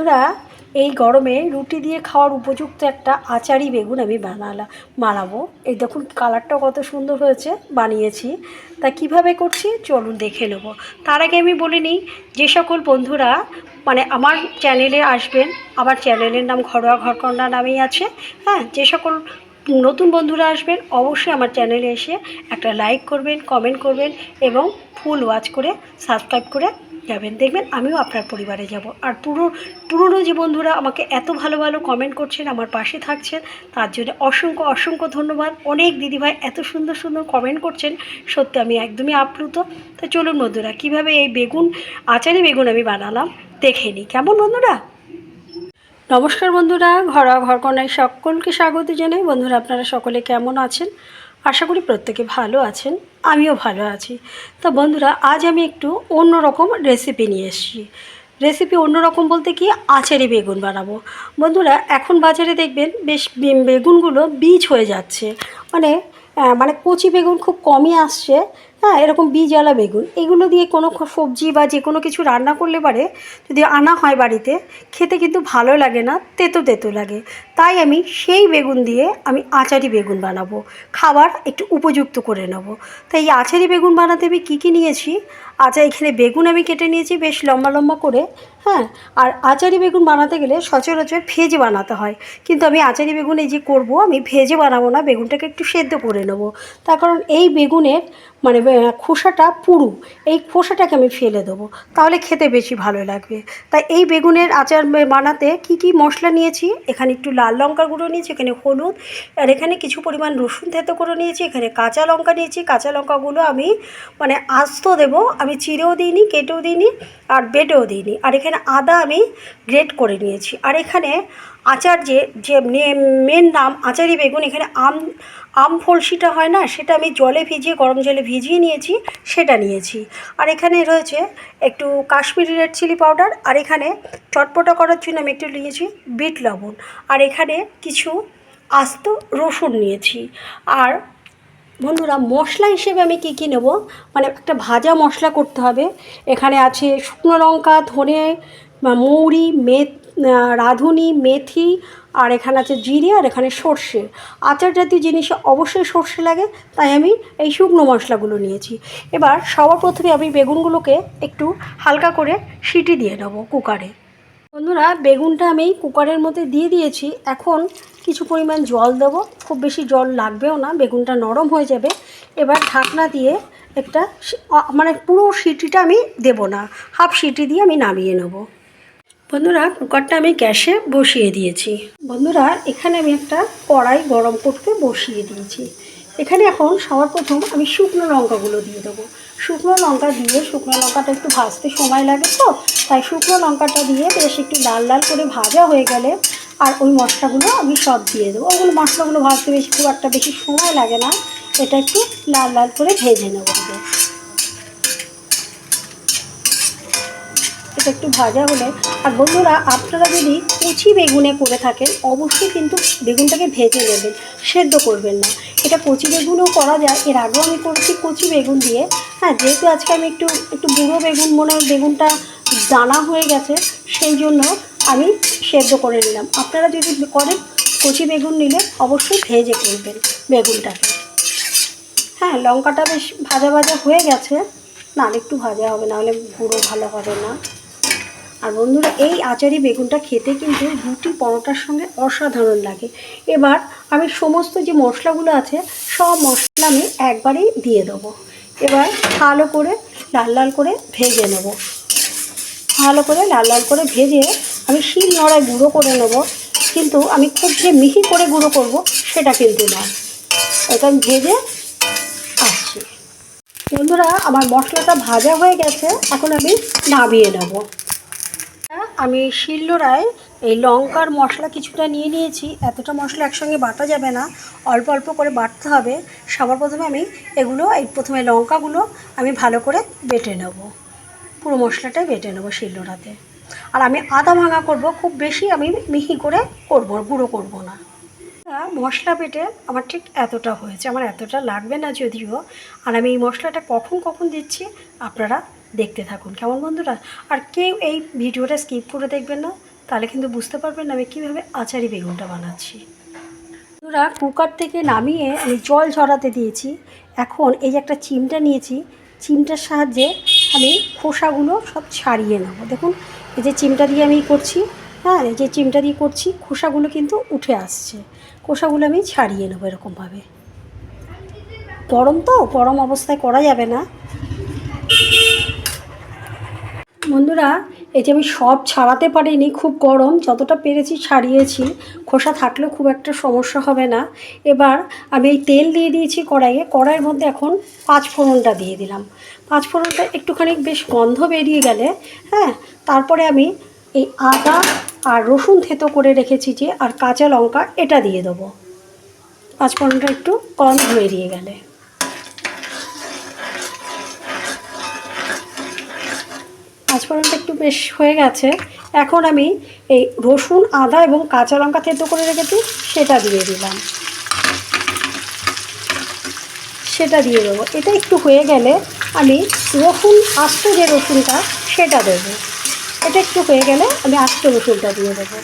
বন্ধুরা, এই গরমে রুটি দিয়ে খাওয়ার উপযুক্ত একটা আচারি বেগুন আমি বানাবো। এই দেখুন কালারটা কত সুন্দর হয়েছে, বানিয়েছি। তা কিভাবে করছি চলুন দেখে নেব। তার আগে আমি বলে নিই, যে সকল বন্ধুরা আমার চ্যানেলে আসবেন, আমার চ্যানেলের নাম ঘরোয়া ঘরকন্ডা নামেই আছে। হ্যাঁ, যে সকল নতুন বন্ধুরা আসবেন অবশ্যই আমার চ্যানেলে এসে একটা লাইক করবেন, কমেন্ট করবেন এবং ফুল ওয়াচ করে সাবস্ক্রাইব করে যাবেন। দেখবেন আমিও আপনার পরিবারে যাব। আর পুরনো যে বন্ধুরা আমাকে এত ভালো ভালো কমেন্ট করছেন, আমার পাশে থাকছেন, তার জন্য অসংখ্য অসংখ্য ধন্যবাদ। অনেক দিদিভাই এত সুন্দর সুন্দর কমেন্ট করছেন, সত্যি আমি একদমই আপ্লুত। তো চলুন বন্ধুরা, কীভাবে এই আচারি বেগুন আমি বানালাম দেখে নিই। কেমন বন্ধুরা? নমস্কার বন্ধুরা, ঘরোয়া ঘরকন্নায় সকলকে স্বাগত জানাই। বন্ধুরা, আপনারা সকলে কেমন আছেন? আশা করি প্রত্যেকে ভালো আছেন, আমিও ভালো আছি। তো বন্ধুরা, আজ আমি একটু অন্যরকম রেসিপি নিয়ে এসেছি। রেসিপি অন্যরকম বলতে কি, আচারি বেগুন বানাবো। বন্ধুরা, এখন বাজারে দেখবেন বেশ বেগুনগুলো বীজ হয়ে যাচ্ছে, মানে মানে কচি বেগুন খুব কমই আসছে। হ্যাঁ, এরকম বীজওয়ালা বেগুন, এগুলো দিয়ে কোনো সবজি বা যে কোনো কিছু রান্না করলে পারে যদি আনা হয় বাড়িতে, খেতে কিন্তু ভালো লাগে না, তেতো তেতো লাগে। তাই আমি সেই বেগুন দিয়ে আমি আচারি বেগুন বানাবো, খাবার একটু উপযুক্ত করে নেব। তাই এই আচারি বেগুন বানাতে আমি কী কী নিয়েছি। আচ্ছা, এখানে বেগুন আমি কেটে নিয়েছি বেশ লম্বা লম্বা করে। হ্যাঁ, আর আচারি বেগুন বানাতে গেলে সচরাচর ভেজে বানাতে হয়, কিন্তু আমি আচারি বেগুন এই যে করবো, আমি ভেজে বানাবো না, বেগুনটাকে একটু সেদ্ধ করে নেবো। তার কারণ এই বেগুনের খোসাটা পুরু, এই খোসাটাকে আমি ফেলে দেবো, তাহলে খেতে বেশি ভালো লাগবে। তাই এই বেগুনের আচার বানাতে কি কি মশলা নিয়েছি, এখানে একটু লাল লঙ্কার গুঁড়ো নিয়েছি, এখানে হলুদ, আর এখানে কিছু পরিমাণ রসুন থেতো করে নিয়েছি, এখানে কাঁচা লঙ্কা নিয়েছি। কাঁচা লঙ্কাগুলো আমি আস্ত দেবো, আমি চিড়েও দিইনি, কেটেও দিইনি, আর বেটেও দিইনি। আর এখানে আদা আমি গ্রেট করে নিয়েছি। আর এখানে আচার যে মেন নাম আচারি বেগুন, এখানে আম ফলসিটা হয় না, সেটা আমি জলে ভিজিয়ে, গরম জলে ভিজিয়ে নিয়েছি, সেটা নিয়েছি। আর এখানে রয়েছে একটু কাশ্মীরি রেড চিলি পাউডার। আর এখানে চটপটা করার জন্য আমি একটু নিয়েছি বিট লবণ। আর এখানে কিছু আস্ত রসুন নিয়েছি। আর বন্ধুরা, মশলা হিসেবে আমি কী কী নেব, একটা ভাজা মশলা করতে হবে। এখানে আছে শুকনো লঙ্কা, ধনে, মৌরি, রাঁধুনি, মেথি, আর এখানে আছে জিরে, আর এখানে সর্ষে। আচার জাতীয় জিনিসে অবশ্যই সর্ষে লাগে, তাই আমি এই শুকনো মশলাগুলো নিয়েছি। এবার সবার প্রথমে আমি বেগুনগুলোকে একটু হালকা করে সিটি দিয়ে নেবো কুকারে। বন্ধুরা, বেগুনটা আমি কুকারের মধ্যে দিয়ে দিয়েছি। এখন কিছু পরিমাণ জল দেবো, খুব বেশি জল লাগবেও না, বেগুনটা নরম হয়ে যাবে। এবার ঢাকনা দিয়ে একটা পুরো সিটিটা আমি দেবো না, হাফ সিটি দিয়ে আমি নামিয়ে নেব। বন্ধুরা, কুকারটা আমি গ্যাসে বসিয়ে দিয়েছি। বন্ধুরা, এখানে আমি একটা কড়াই গরম করতে বসিয়ে দিয়েছি। এখানে এখন সবার প্রথম আমি শুকনো লঙ্কাগুলো দিয়ে দেবো। শুকনো লঙ্কা দিয়ে, শুকনো লঙ্কাটা একটু ভাজতে সময় লাগে, তো তাই শুকনো লঙ্কাটা দিয়ে বেশ একটু লাল লাল করে ভাজা হয়ে গেলে আর ওই মশলাগুলো আমি সব দিয়ে দেবো। ওগুলো মশলাগুলো ভাজতে খুব একটা বেশি সময় লাগে না, এটা একটু লাল লাল করে ভেজে নেবো। এটা একটু ভাজা হলে, আর বন্ধুরা, আপনারা যদি কচি বেগুনে করে থাকেন অবশ্যই কিন্তু বেগুনটাকে ভেজে নেবেন, সেদ্ধ করবেন না। এটা কচি বেগুনও করা যায়, এর আগেও আমি করেছি কচি বেগুন দিয়ে। হ্যাঁ, যেহেতু আজকে আমি একটু বুড়ো বেগুন, বেগুনটা দানা হয়ে গেছে, সেই জন্য আমি সেদ্ধ করে নিলাম। আপনারা যদি করেন কচি বেগুন নিলে অবশ্যই ভেজে করবেন বেগুনটাকে। হ্যাঁ, লঙ্কাটা বেশ ভাজা ভাজা হয়ে গেছে, না একটু ভাজা হবে, নাহলে পুরো ভালো হবে না। আর বন্ধুরা, এই আচারি বেগুনটা খেতে কিন্তু রুটি পরোটার সঙ্গে অসাধারণ লাগে। এবার আমি সমস্ত যে মশলাগুলো আছে সব মশলা আমি একবারেই দিয়ে দেবো। এবার ভালো করে লাল লাল করে ভেজে নেব। ভালো করে লাল লাল করে ভেজে আমি শিল নোড়ায় গুঁড়ো করে নেব, কিন্তু আমি খুব যে মিহি করে গুঁড়ো করব সেটা কিন্তু না। এটা আমি ভেজে আসছি। বন্ধুরা, আমার মশলাটা ভাজা হয়ে গেছে, এখন আমি নামিয়ে নেব। আমি শিলনোড়ায় এই লঙ্কার মশলা কিছুটা নিয়ে নিয়েছি। এতটা মশলা একসঙ্গে বাটা যাবে না, অল্প অল্প করে বাটতে হবে। সবার প্রথমে আমি প্রথমে লঙ্কাগুলো আমি ভালো করে বেটে নেব, পুরো মশলাটাই বেটে নেব শিলনোড়াতে। আর আমি আদা ভাঙা করব, খুব বেশি আমি মিহি করে করব, গুঁড়ো করব না। মশলা বেটে আমার ঠিক এতটা হয়েছে, আমার এতটা লাগবে না যদিও। আর আমি এই মশলাটা কখন কখন দিচ্ছি আপনারা দেখতে থাকুন, কেমন বন্ধুরা? আর কেউ এই ভিডিওটা স্কিপ করে দেখবেন না, তাহলে কিন্তু বুঝতে পারবেন আমি কীভাবে আচারি বেগুনটা বানাচ্ছি। বন্ধুরা, কুকার থেকে নামিয়ে আমি জল ঝরাতে দিয়েছি। এখন এই যে একটা চিমটা নিয়েছি, চিমটার সাহায্যে আমি খোসাগুলো সব ছাড়িয়ে নেব। দেখুন এই যে চিমটা দিয়ে আমি করছি, হ্যাঁ এই যে চিমটা দিয়ে করছি, খোসাগুলো কিন্তু উঠে আসছে। খোসাগুলো আমি ছাড়িয়ে নেবো এরকমভাবে। গরম তো, গরম অবস্থায় করা যাবে না। বন্ধুরা, এই যে আমি সব ছাড়াতে পারিনি, খুব গরম, যতটা পেরেছি ছাড়িয়েছি। খোসা থাকলেও খুব একটা সমস্যা হবে না। এবার আমি এই তেল দিয়ে দিয়েছি কড়াইয়ে। কড়াইয়ের মধ্যে এখন পাঁচফোড়নটা দিয়ে দিলাম। পাঁচফোড়নটা একটুখানি বেশ গন্ধ বেরিয়ে গেলে, হ্যাঁ, তারপরে আমি এই আদা আর রসুন থেতো করে রেখেছি যে, আর কাঁচা লঙ্কা, এটা দিয়ে দেবো। পাঁচফোড়নটা একটু গন্ধ বেরিয়ে গেলে, পাঁচফোড়নটা একটু বেশ হয়ে গেছে। এখন আমি এই রসুন, আদা এবং কাঁচা লঙ্কা থেতো করে রেখেছি সেটা দিয়ে দিলাম। সেটা দিয়ে দেবো। এটা একটু হয়ে গেলে আমি রসুন, আস্ত যে রসুনটা সেটা দেবো। এটা একটু হয়ে গেলে আমি আস্ত রসুনটা দিয়ে দেবো।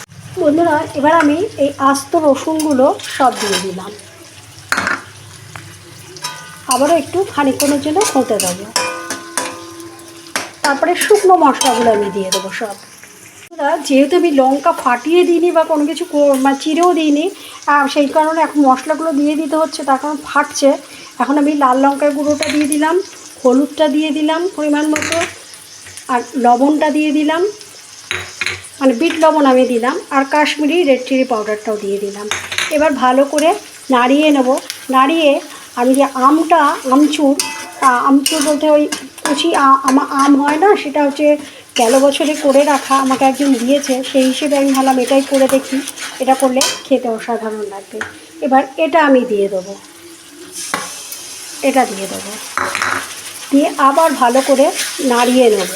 বন্ধুরা, এবার আমি এই আস্ত রসুনগুলো সব দিয়ে দিলাম। আবারও একটু খানিকক্ষণের জন্য হতে দেবো। তারপরে শুকনো মশলাগুলো আমি দিয়ে দেবো সব। যেহেতু আমি লঙ্কা ফাটিয়ে দিইনি বা কোনো কিছু চিরেও দিইনি, সেই কারণে এখন মশলাগুলো দিয়ে দিতে হচ্ছে, তার কারণ ফাটছে। এখন আমি লাল লঙ্কার গুঁড়োটা দিয়ে দিলাম, হলুদটা দিয়ে দিলাম পরিমাণ মতো, আর লবণটা দিয়ে দিলাম, মানে বিট লবণ আমি দিলাম, আর কাশ্মীরি রেড চিলি পাউডারটাও দিয়ে দিলাম। এবার ভালো করে নাড়িয়ে নেব। নাড়িয়ে আমি যে আমচুর বলতে ওই কুচি আম হয় না, সেটা হচ্ছে গেল বছরে করে রাখা, আমাকে একজন দিয়েছে, সেই হিসেবে আমি ভাবলাম এটাই করে দেখি, এটা করলে খেতে অসাধারণ লাগবে। এবার এটা আমি দিয়ে দেবো, এটা দিয়ে দেবো, দিয়ে আবার ভালো করে নাড়িয়ে নেব।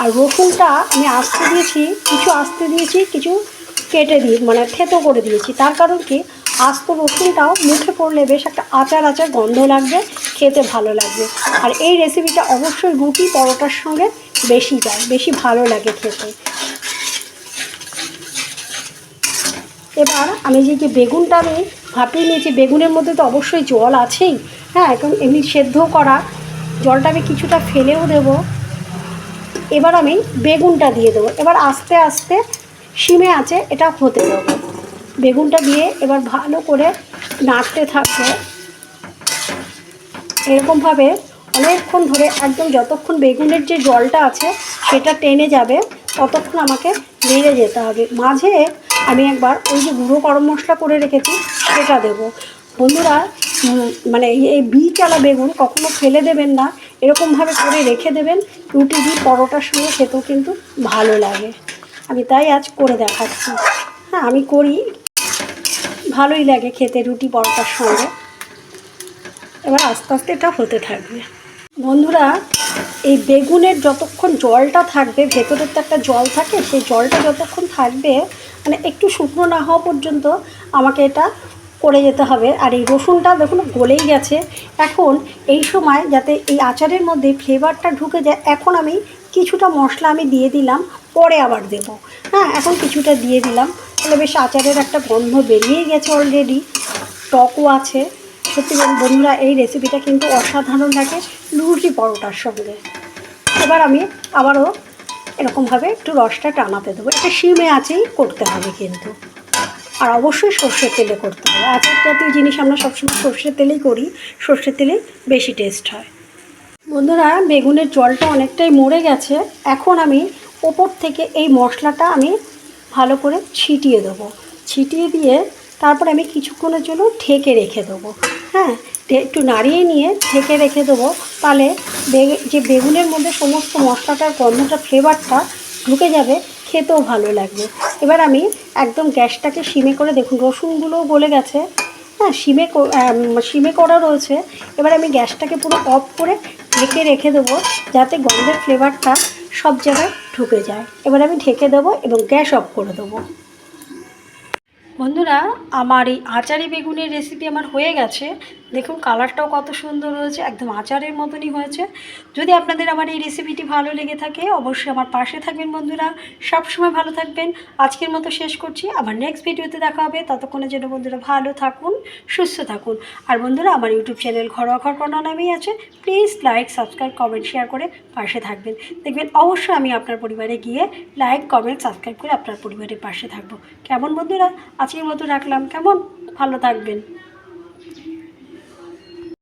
আর রসুনটা আমি আস্তে দিয়েছি, কিছু কেটে দিয়ে মানে থেতো করে দিয়েছি। তার কারণ কি, আস্ত রসুনটাও মুখে পড়লে বেশ একটা আচার আচার গন্ধ লাগবে, খেতে ভালো লাগবে। আর এই রেসিপিটা অবশ্যই রুটি পরোটার সঙ্গে বেশি ভালো লাগে খেতে। এবার আমি যে বেগুনটা আমি ভাপিয়ে নিয়েছি, বেগুনের মধ্যে তো অবশ্যই জল আছেই, হ্যাঁ, এখন এমনি সেদ্ধ করা জলটা আমি কিছুটা ফেলেও দেবো। এবার আমি বেগুনটা দিয়ে দেবো। এবার আস্তে আস্তে সিমে আছে এটা হতে দেবো। বেগুনটা দিয়ে এবার ভালো করে নাড়তে থাকবো এরকমভাবে অনেকক্ষণ ধরে, একদম যতক্ষণ বেগুনের যে জলটা আছে সেটা টেনে যাবে ততক্ষণ আমাকে নেড়ে যেতে হবে। মাঝে আমি একবার ওই যে গুঁড়ো গরম মশলা করে রেখেছি সেটা দেবো। বন্ধুরা, মানে এই বীজওয়ালা বেগুন কখনো ফেলে দেবেন না, এরকমভাবে করে রেখে দেবেন, রুটি দিয়ে পরোটার সঙ্গে খেতেও কিন্তু ভালো লাগে। আমি তাই আজ করে দেখাচ্ছি। হ্যাঁ, আমি করি, ভালোই লাগে খেতে রুটি পরোটার সঙ্গে। এবার আস্তে আস্তে এটা হতে থাকবে। বন্ধুরা, এই বেগুনের যতক্ষণ জলটা থাকবে, ভেতরের তো একটা জল থাকে, সেই জলটা যতক্ষণ থাকবে, মানে একটু শুকনো না হওয়া পর্যন্ত আমাকে এটা করে যেতে হবে। আর এই রসুনটা দেখুন গলেই গেছে। এখন এই সময় যাতে এই আচারের মধ্যে ফ্লেভারটা ঢুকে যায়, এখন আমি কিছুটা মশলা আমি দিয়ে দিলাম, পরে আবার দেব। হ্যাঁ, এখন কিছুটা দিয়ে দিলাম, তাহলে বেশ আচারের একটা গন্ধ বেরিয়েই গেছে অলরেডি, টকও আছে। সত্যি বন্ধুরা, এই রেসিপিটা কিন্তু অসাধারণ লাগে রুটি পরোটার সঙ্গে। এবার আমি আবারও এরকমভাবে একটু রসটা টানাতে দেবো। এটা সিমে আছেই করতে হবে কিন্তু, আর অবশ্যই সর্ষের তেলে করতে হবে। আচার জাতীয় জিনিস আমরা সবসময় সর্ষের তেলেই করি, সর্ষের তেলেই বেশি টেস্ট হয়। বন্ধুরা, বেগুনের জলটা অনেকটাই মরে গেছে। এখন আমি ওপর থেকে এই মশলাটা আমি ভালো করে ছিটিয়ে দেবো। ছিটিয়ে দিয়ে তারপর আমি কিছুক্ষণের জন্য ঢেকে রেখে দেবো। হ্যাঁ, একটু নাড়িয়ে নিয়ে ঢেকে রেখে দেবো, তাহলে যে বেগুনের মধ্যে সমস্ত মশলাটার গন্ধটা, ফ্লেভারটা ঢুকে যাবে, খেতেও ভালো লাগবে। এবার আমি একদম গ্যাসটাকে সিমে করে, দেখুন রসুনগুলোও গলে গেছে, হ্যাঁ, সিমে করা রয়েছে। এবার আমি গ্যাসটাকে পুরো অফ করে ঢেকে রেখে দেবো, যাতে গন্ধের ফ্লেভারটা সব জায়গায় ঢুকে যায়। এবার আমি ঢেকে দেবো এবং গ্যাস অফ করে দেবো। বন্ধুরা, আমার এই আচারি বেগুনের রেসিপি আমার হয়ে গেছে। দেখুন কালারটাও কত সুন্দর হয়েছে, একদম আচারের মতনই হয়েছে। যদি আপনাদের আমার এই রেসিপিটি ভালো লেগে থাকে অবশ্যই আমার পাশে থাকবেন বন্ধুরা, সবসময় ভালো থাকবেন। আজকের মতো শেষ করছি, আবার নেক্সট ভিডিওতে দেখা হবে। ততক্ষণের জন্য বন্ধুরা ভালো থাকুন, সুস্থ থাকুন। আর বন্ধুরা, আমার ইউটিউব চ্যানেল ঘরোয়া ঘরকন্যা নামেই আছে। Please like, subscribe, comment, share করে পাশে থাকবেন। দেখবেন অবশ্যই আমি আপনার পরিবারে গিয়ে লাইক, কমেন্ট, সাবস্ক্রাইব করে আপনার পরিবারের পাশে থাকবো। কেমন বন্ধুরা, আজকের মতো রাখলাম, কেমন? ভালো থাকবেন।